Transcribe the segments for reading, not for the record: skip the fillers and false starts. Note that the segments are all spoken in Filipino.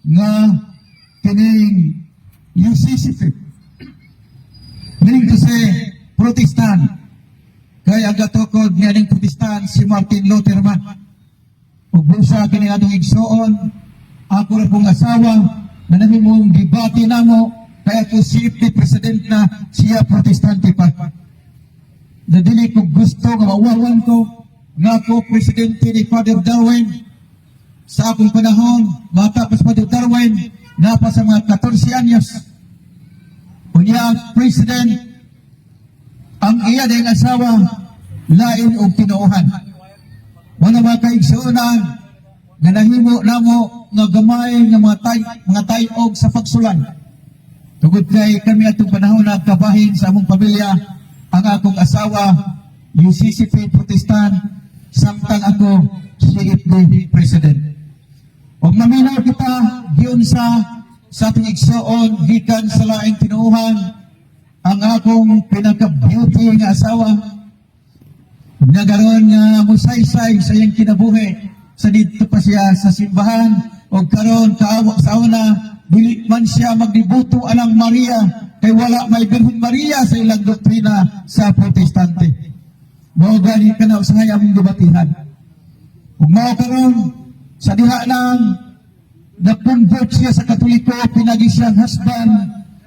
nga kining UCCP. Meaning to say, Protestant. Kaya ang gatukod nga ning Protestant si Martin Luther man. Ug busa kini atong igsuon, ako ra pong asawa na namimong debate namo kaya ko CFD president na siya Protestante pa. Na dili ko gusto nga mawawan ko nga ako presidente ni Father Darwin. Sa akong panahon, bata pa si Father Darwin, napa sa mga 14 anyos. Unya ang president, ang iya ding asawa, lain og tinuohan. Wala mga kaigsuonan, nga nahimo namo nga gamay nga mga tayog sa pagsulan. Tugod kay kami atong panahon nagkabahin sa among pamilya, ang akong asawa, UCCP Protestant, samtang ako CFD President. Huwag maminaw kita, giyon sa ating igsoon, gikan sa laing tinuuhan, ang akong pinaka-beauty nga asawa, nagaroon nga musaysay sa iyang kinabuhi, sa dito pa siya sa simbahan, o karon kaawak sa una, dili man siya magdibuto alang Maria, kay wala may Birhen Maria sa ilang doktrina sa Protestante. Mao gani ka na usahay among debatihan. Kung mao karon sa diha lang na-convert siya sa Katoliko, pinagi siyang husband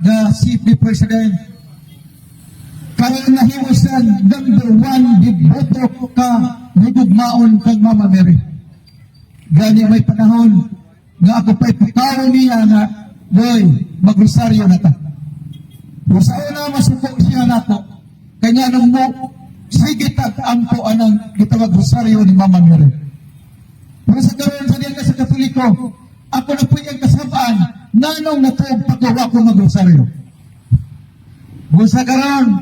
na CFD President. Karon nahimo siya number 1 diboto ka nigugmaon kang Mama Mary. Gani may panahon nga ako pa'y pukawin niya na, boy, magrosaryo na ta. Sa una, masuko siya na to. Kanya nung mo, sige tag-ampo anang gitawag rosaryo ni Mama Mary. Pero sa gawin sa diyan sa Katoliko, ako na po yung kasabaan, nanong natuog pagawa ko mag-rosaryo. Busa karon,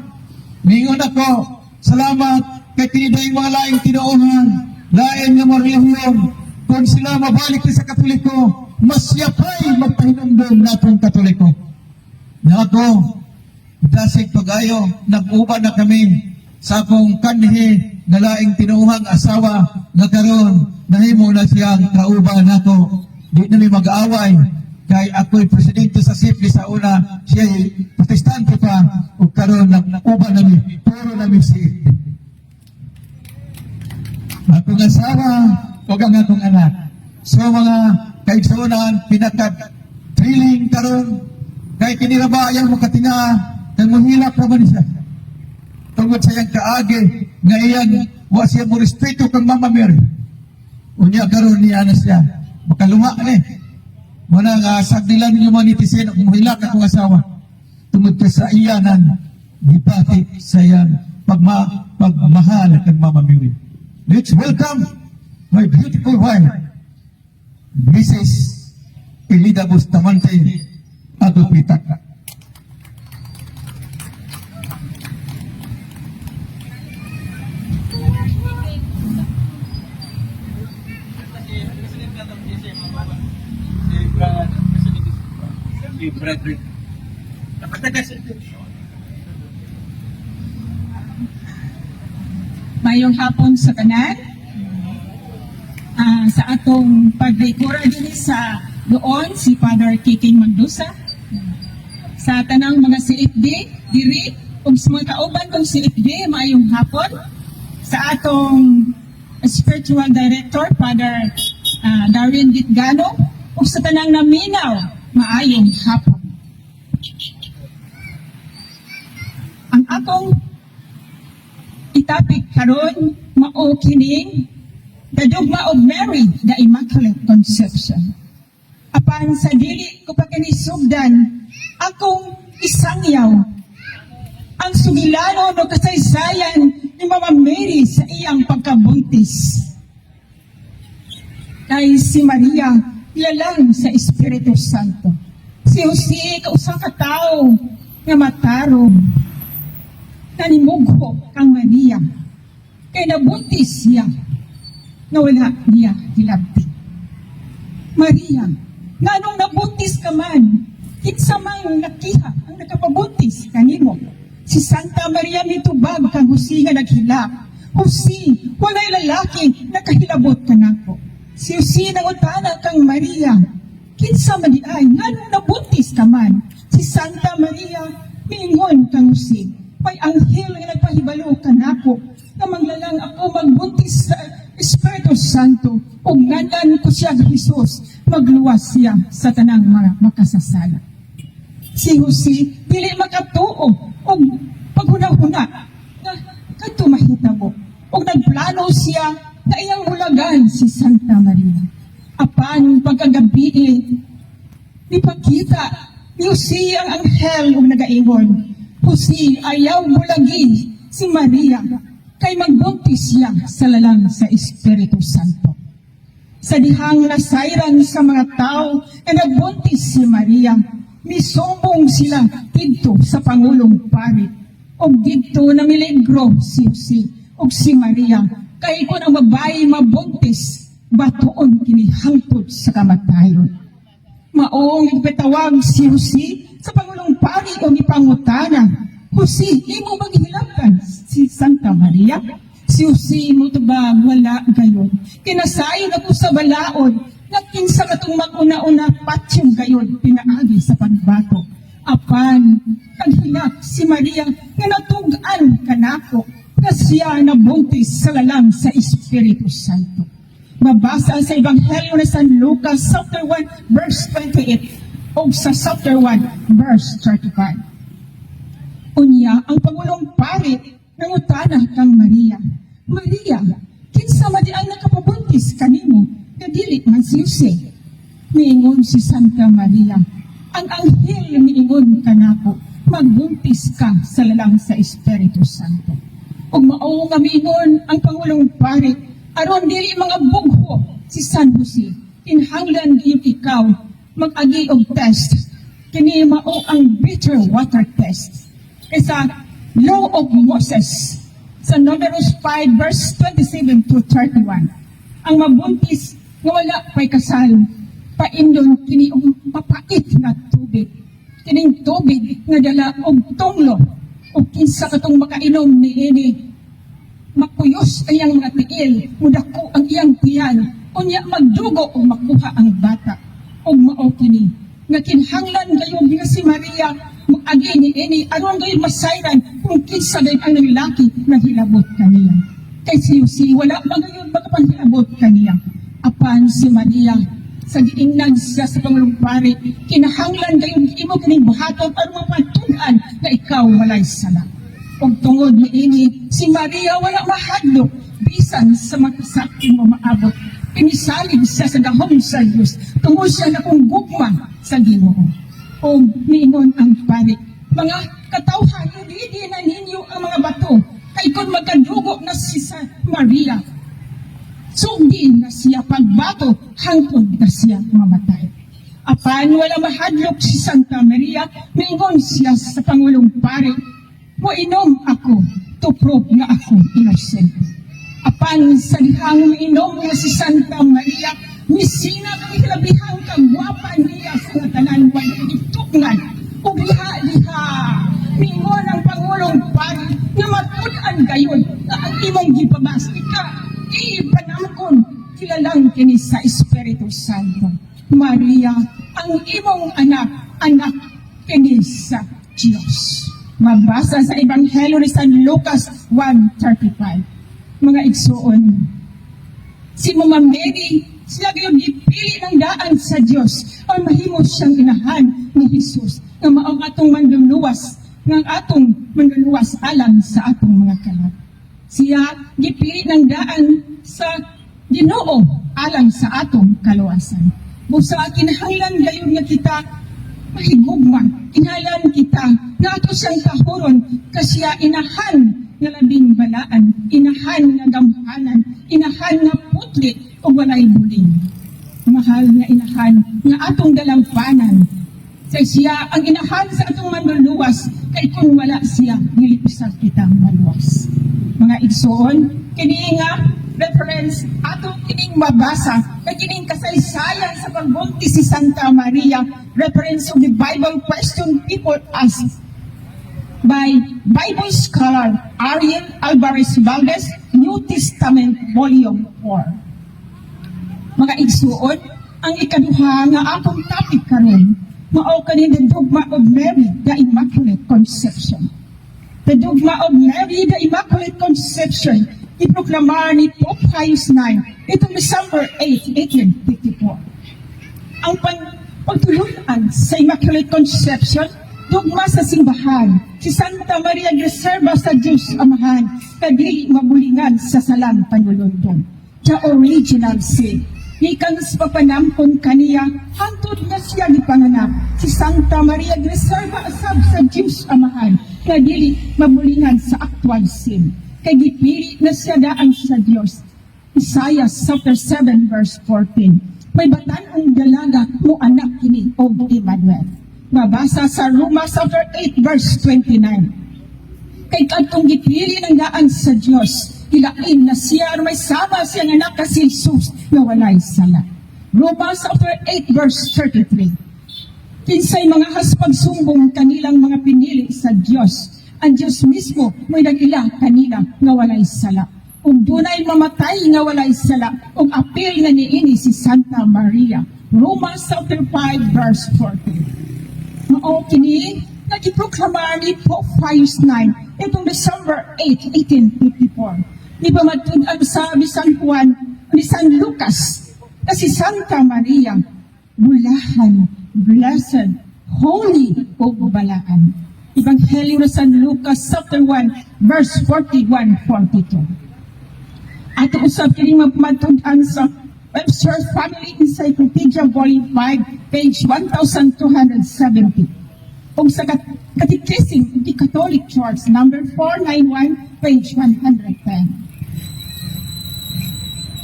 mingon ako, salamat kay tiniday mga laing tinuuhan, laing nga marihiyong, kung sila mabalik sa Katoliko, mas yapay magpahinumdum natong Katoliko. Na ako, dasig pag-ayo, nag-uba na kami sa akong kanhi na laing tinuuhang asawa na karon nahimo na siyang kauban nako. Di na may mag-aaway kay ako'y presidente sa CFD sa una, siya'y Protestante pa o karon nag-uba namin, puro namin CFD. Akong asawa o ang akong anak. So mga kaigsunan, pinaka-thrilling karon kay kinirabayan mo katinga kay mohilak naman siya. Tungod sa iyang kaagi nga iyan wa siya mo respeto kang Mama Mary. Unya karon niya na siya makalunga ni. Muna nga sagdilan ninyo mga netizen mohilak akong asawa. Tungod sa iyanan gipati sa iyang pagmahal kang Mama Mary. Let's welcome my beautiful wife, Mrs. Elida Bustamante Agupitaka. Mayong hapon sa kanan. Sa atong pagdekora din sa doon si Father Kiking Magdusa. Sa tanang mga CFD diri ug sa mga kauban kong CFD mayong hapon. Sa atong spiritual director Father Darwin Ditgano ug sa tanang naminaw maayong hapon. Ang akong itapik karon mao kining the dogma of Mary, the Immaculate Conception. Apan sa dili ko pa kinisugdan, akong isangyaw ang sugilano no kasaysayan ni Mama Mary sa iyang pagkabuntis. Kay si Maria, ilalang sa Espiritu Santo. Si Jose, kausang katao nga matarong, nanimugho kang Maria, kay nabuntis siya, na wala niya hilabti. Maria, nganong nabuntis ka man, kitsa mang nakiha ang nakapabuntis kanimo. Si Santa Maria mitubag kang Jose nga naghilak. Jose, walay lalaki nakahilabot ka nako. Si Jose nangutana kang Maria, kinsa man di ay, ngano nabuntis ka man, si Santa Maria, miingon kang si, may anghel nga nagpahibalo kanako, na manglalang ako magbuntis sa Espiritu Santo, o nganan ko siya Jesus, magluwas siya sa tanang mga makasasala. Si Jose, dili makatuo, o paghuna-huna, na kadto mahitabo, o nagplano siya, na iyang ulagan si Santa Maria. Apan pagkagabi, ipakita ni Jose ang anghel o nagaingon, Jose, ayaw bulagi si Maria, kay magbuntis siya sa lalang sa Espiritu Santo. Sa dihang nasayran sa mga tao na nagbuntis si Maria, misumbong sila dito sa Pangulong Pari. O dito na miligro si Jose o si Maria, kay kung ang babae mabuntis, batoon kinihangtod sa kamatayon. Maong ipatawag si Jose sa Pangulong Pari o ipangutana, Jose, imo maghilaptan si Santa Maria? Si Jose mo ba wala gayon? Kinasayon ako sa balaod, nakinsa katong mag-una-una patyong gayon, pinaagi sa pagbato. Apan, kaghilak si Maria nga natugan kanako, na siya nabuntis sa lalang sa Espiritu Santo. Mabasa sa Ebanghelyo ni San Lucas, chapter 1, verse 28, o sa chapter 1, verse 35. Unya, ang Pangulong Pari nangutana kang Maria, Maria, kinsa man di ang nakapabuntis kanimo, kadili man si Jose. Miingon si Santa Maria, ang anghel miingon kanako, magbuntis ka sa lalang sa Espiritu Santo. Ug mao nga miingon ang Pangulong Pari, aron dili mga bugho si San Jose, kinahanglan gyud ikaw mag-agi og test. Kini mao ang bitter water test. Sa Law of Moses, sa Numbers 5, verse 27 to 31, ang mabuntis nga wala pa'y kasal, paindon kini og mapait na tubig. Kining tubig nga dala og tunglo, o kinsa katong makainom ni ini, makuyos ang iyang mga tiil, mudako ang iyang tiyan, unya magdugo o makuha ang bata, o mao kini nga kinhanglan gayon nga si Maria mag-agi ni ini, aron gayon masayran kung kinsa gayon ang lalaki na hilabot kaniya. Kay si Jose, wala ba gayon makapanghilabot kaniya. Apan si Maria, sa giingnan siya sa Pangulong Pari, kinahanglan gayon imo kining buhaton aron mapatunan na ikaw walay sala. Ug tungod ni ini, si Maria wala mahadlok bisan sa makasakit mo maabot. Pinisalig siya sa dahom sa Diyos, tungod siya na kung gugma sa Ginoo. O niingon ang pari, mga katawhan, hindi na ninyo ang mga bato, kay kung magkadugo na si Maria, sugdi na siya pagbato, hangtod na siya mamatay. Apan wala mahadlok si Santa Maria, niingon siya sa Pangulong Pari, moinom ako, to prove na ako innocent. Apan sa dihang miinom nga si Santa Maria, misina kang hilabihang kagwapan niya sa tanan walang itukngan. O liha-liha, mingon ang Pangulong Pari na matunan gayon na ang imong gipabastika, ipanamkon kilalang kini sa Espiritu Santo. Maria, ang imong anak kini sa Diyos. Mabasa sa Ebanghelyo ni San Lucas 1:35. Mga igsuon, si Mama Mary, sila gayon gipili ng daan sa Diyos o mahimo siyang inahan ni Jesus na maong atong manluluwas ng atong manluluwas alang sa atong mga kalat. Siya gipili ng daan sa Ginoo alang sa atong kaluwasan. Busa kinahanglan gayon nga kita mahigugma, kinahanglan kita na ato siyang kahuron kasi inahan nga labing balaan, inahan nga gamhanan, inahan nga putli o walay buling. Mahal nga inahan nga atong dalampanan. Sa siya ang inahan sa atong manluluwas, kay kung wala siya, nilipisag kitang maluwas. Mga igsoon, kini nga reference atong kining mabasa, na kining kasaysayan sa pagbuntis si Santa Maria, reference of the Bible question people ask by Bible scholar Ariel Alvarez Valdez, New Testament Volume 4. Mga igsuon, Ang ikaduha nga akong topic karon mao kanina dugma of Mary, the Immaculate Conception. The dogma of Mary, the Immaculate Conception, iproklamar ni Pope Pius IX itong December 8, 1854. Ang pagtulunan sa Immaculate Conception, dogma sa simbahan, si Santa Maria Reserva sa Diyos Amahan, kadili mabulingan sa salang panulundong. The original sin. Ikan sa papanampon kaniya, hantod na siya ni panganak, si Santa Maria Reserva asab sa Diyos Amahan, kadili mabulingan sa actual sin. Kay gipili na siya daan sa Diyos. Isaiah chapter 7 verse 14. May batan-ong dalaga mo anak kini o Emmanuel. Mabasa sa Roma chapter 8 verse 29. Kay kadtong gipili ng daan sa Diyos, ilain na siya may sama siyang anak ka si Jesus na walay sala. Roma chapter 8 verse 33. Kinsay mga haspagsumbong kanilang mga pinili sa Diyos, ang Diyos mismo may nagila kanila nga walay sala. Ug dunay mamatay nga walay sala, ug apil na niini si Santa Maria. Roma chapter 5 verse 14. Mao kini nagiproklamar ni Pope Pius IX itong December 8, 1854. Di ba matud-an sa San Juan ni San Lucas na si Santa Maria, bulahan, blessed, holy o balaan. Ebanghelyo ni San Lucas chapter 1 verse 41-42. Ato usab kini matud-an sa Webster Family Encyclopedia Volume 5 page 1270. Ug sa Catechism di Catholic Church number 491 page 110.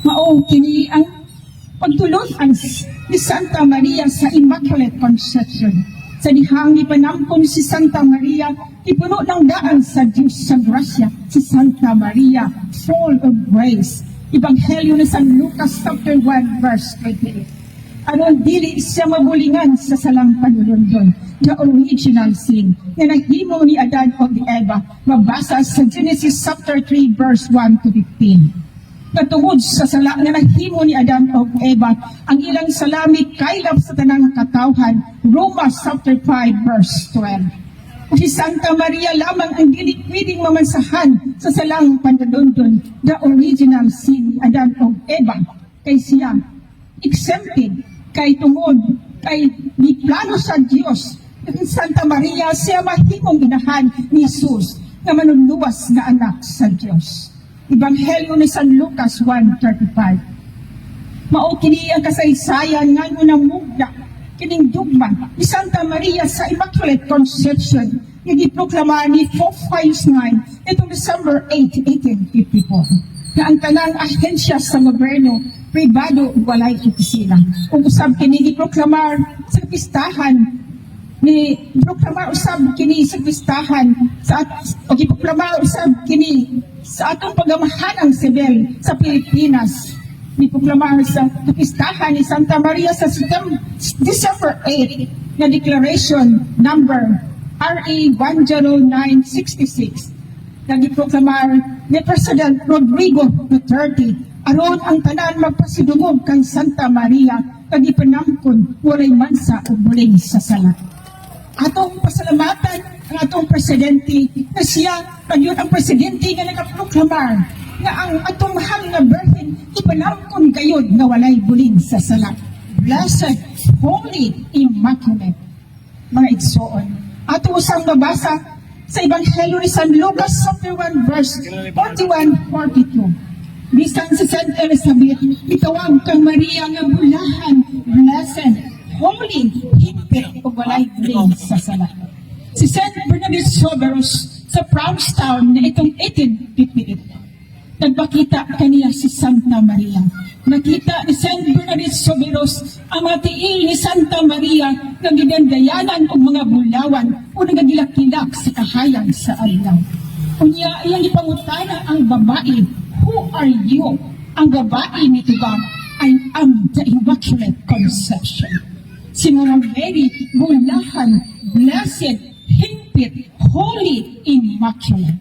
Mao kini ang pagtulunan ni Santa Maria sa Immaculate Conception. Sa dihang ipanampon si Santa Maria, ipuno ng daan sa Diyos sa grasya si Santa Maria, full of grace. Ebanghelyo ni San Lucas chapter 1 verse 28. Aron dili siya mabulingan sa salang panulundon, the original sin, na naghimo ni Adan o ni Eva, mabasa sa Genesis chapter 3 verse 1 to 15. Katungod sa sala nga nahimo ni Adan o Eva, ang ilang salami kaylap sa tanang katawhan, Roma chapter 5 verse 12. Si Santa Maria lamang ang dili pwedeng mamansahan sa salang panulundon, the original sin ni Adan o Eva, kay siya exempted, kay tungod, kay ni plano sa Diyos. Santa Maria siya mahimong inahan ni Jesus na manunluwas na anak sa Diyos. Ebanghelyo ni San Lucas 1:35. Mao kini ang kasaysayan nga nang mugda kining dugma ni Santa Maria sa Immaculate Conception nga giproklama ni Pope Pius IX itong December 8, 1854. Na ang tanang ahensya sa gobyerno pribado walay opisina. Ug usab kini giproklamar sa pistahan ni proklamar usab kini sa pistahan sa o giproklamar usab kini sa atong pagamahanang sibil sa Pilipinas. Ni proklamar sa pistahan ni Santa Maria sa December 8 na declaration number RA 10966 na giproklamar ni President Rodrigo Duterte aron ang tanan magpasidungog kang Santa Maria kag ipanangkon walay mansa o buling sa sala. Atong pasalamatan ang atong presidente na siya yun ang presidente nga nagaproklamar nga ang atong mahal nga birhen ipanangkon gayud nga walay buling sa sala. Blessed, Holy, Immaculate. Mga igsoon, ato usang mabasa sa Ebanghelyo ni San Lucas chapter 1 verse 41-42. Bisan sa Saint Elizabeth, itawag kang Maria nga bulahan, blessed, holy, higpit o walay buling sa sala. Si Saint Bernadette Soberus sa Provincetown na itong 1858, nagpakita kaniya si Santa Maria. Nakita ni Saint Bernadette Soberus ang mga tiil ni Santa Maria na gidandayanan o mga bulawan o nagagilak-kilak sa kahayag sa adlaw. Unya, iyang ipangutana ang babae, who are you? Ang babae nito ba, I am the Immaculate Conception. Si Mama Mary, bulahan, blessed, higpit, holy, immaculate.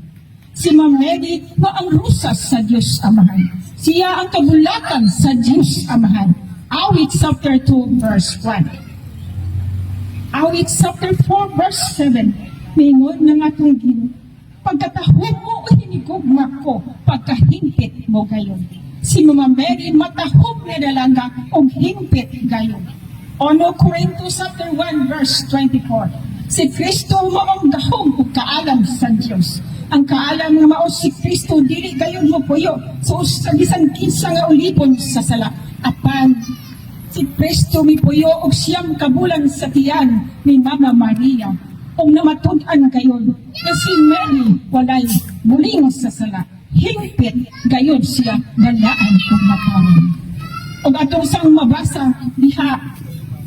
Si Mama Mary, ang rusas sa Diyos Amahan. Siya ang kabulakan sa Diyos Amahan. Awit chapter 2 verse 1. Awit chapter 4 verse 7. Mingon ng atong Ginoo, pagkatahom mo o hinigugma ko, pagkahimpit mo gayon. Si Mama Mary matahom na dalaga o himpit gayon. 1 Corinthos chapter 1 verse 24. Si Kristo maong gahom o kaalam sa Dios. Ang kaalam nga mao si Kristo dili gayon mo puyo so sa bisan kinsa nga ulipon sa sala. Apan si Kristo mi puyo og siyam kabulan sa tiyan ni Mama Maria. Kung namatud-an gayon na si Mary walay muling sa sala. Hingpit gayon siya dalaan kung makaroon. Og atong sang mabasa diha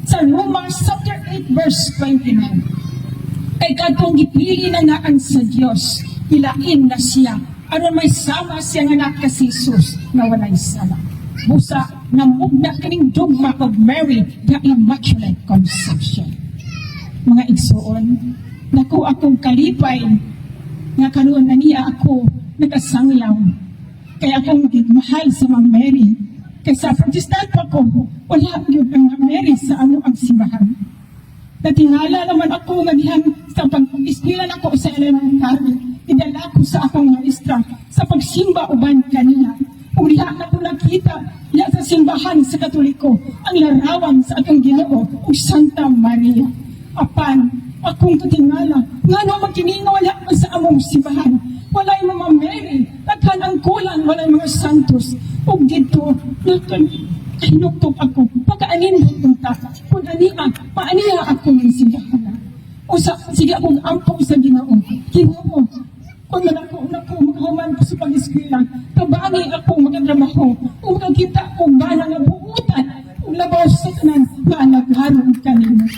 sa Romans chapter 8 verse 29. Kay kadtong gipili na naan sa Dios, ilain na siya aron may sama siya nga anak si Jesus nga walay sala. Busa namugna kining dogma of Mary the Immaculate Conception. Mga igsuon, naku akong kalipay nga karon na niya ako nagasanglaw. Kaya akong mahal sa Ma'am Mary. Kaya sa protestant pa ko, wala yun ang Ma'am Mary sa ano ang simbahan. Natingala naman ako nga dihan sa pag-ispilan ako sa elementary. Idala ko sa akong maestra sa pagsimba uban kanila. Kung diha na ko nakita diha sa simbahan sa Katoliko ang larawan sa atong Ginoo o Santa Maria. Apan, akong katingala, nga no magkininawala sa among simbahan. Walay mga Mary, taghan ang kulang, walay mga santos. O dito, hinuktok ako, pagkaanin mo punta, kung paaniya ako ng simbahan. O sige akong ampong sa Ginoo. Ginoo, kung magkahuman ko sa pag-eskwela, kabangi ako magadramaho, kung magkita akong bala nga buutan, kung labaw sa tanan, maalagharon kanina.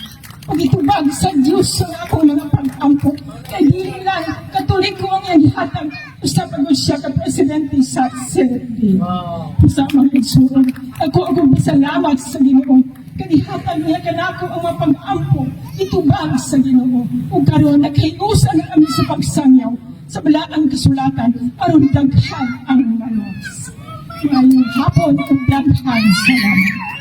Pag itubag sa Diyos sa akong mga pag-ampo, kay dili lang, Katoliko ang iyang gihatag, basta pagod siya ka presidente sa CLD. Sa mga igsuon, ako salamat sa Ginoo, kanihatag niya kanako ang mga pag-ampo, itubag sa Ginoo, o karon naghiusan na kami sa pagsangyaw, sa balaang kasulatan, aron daghan ang manos. Ngayong hapon, ang daghan salamat.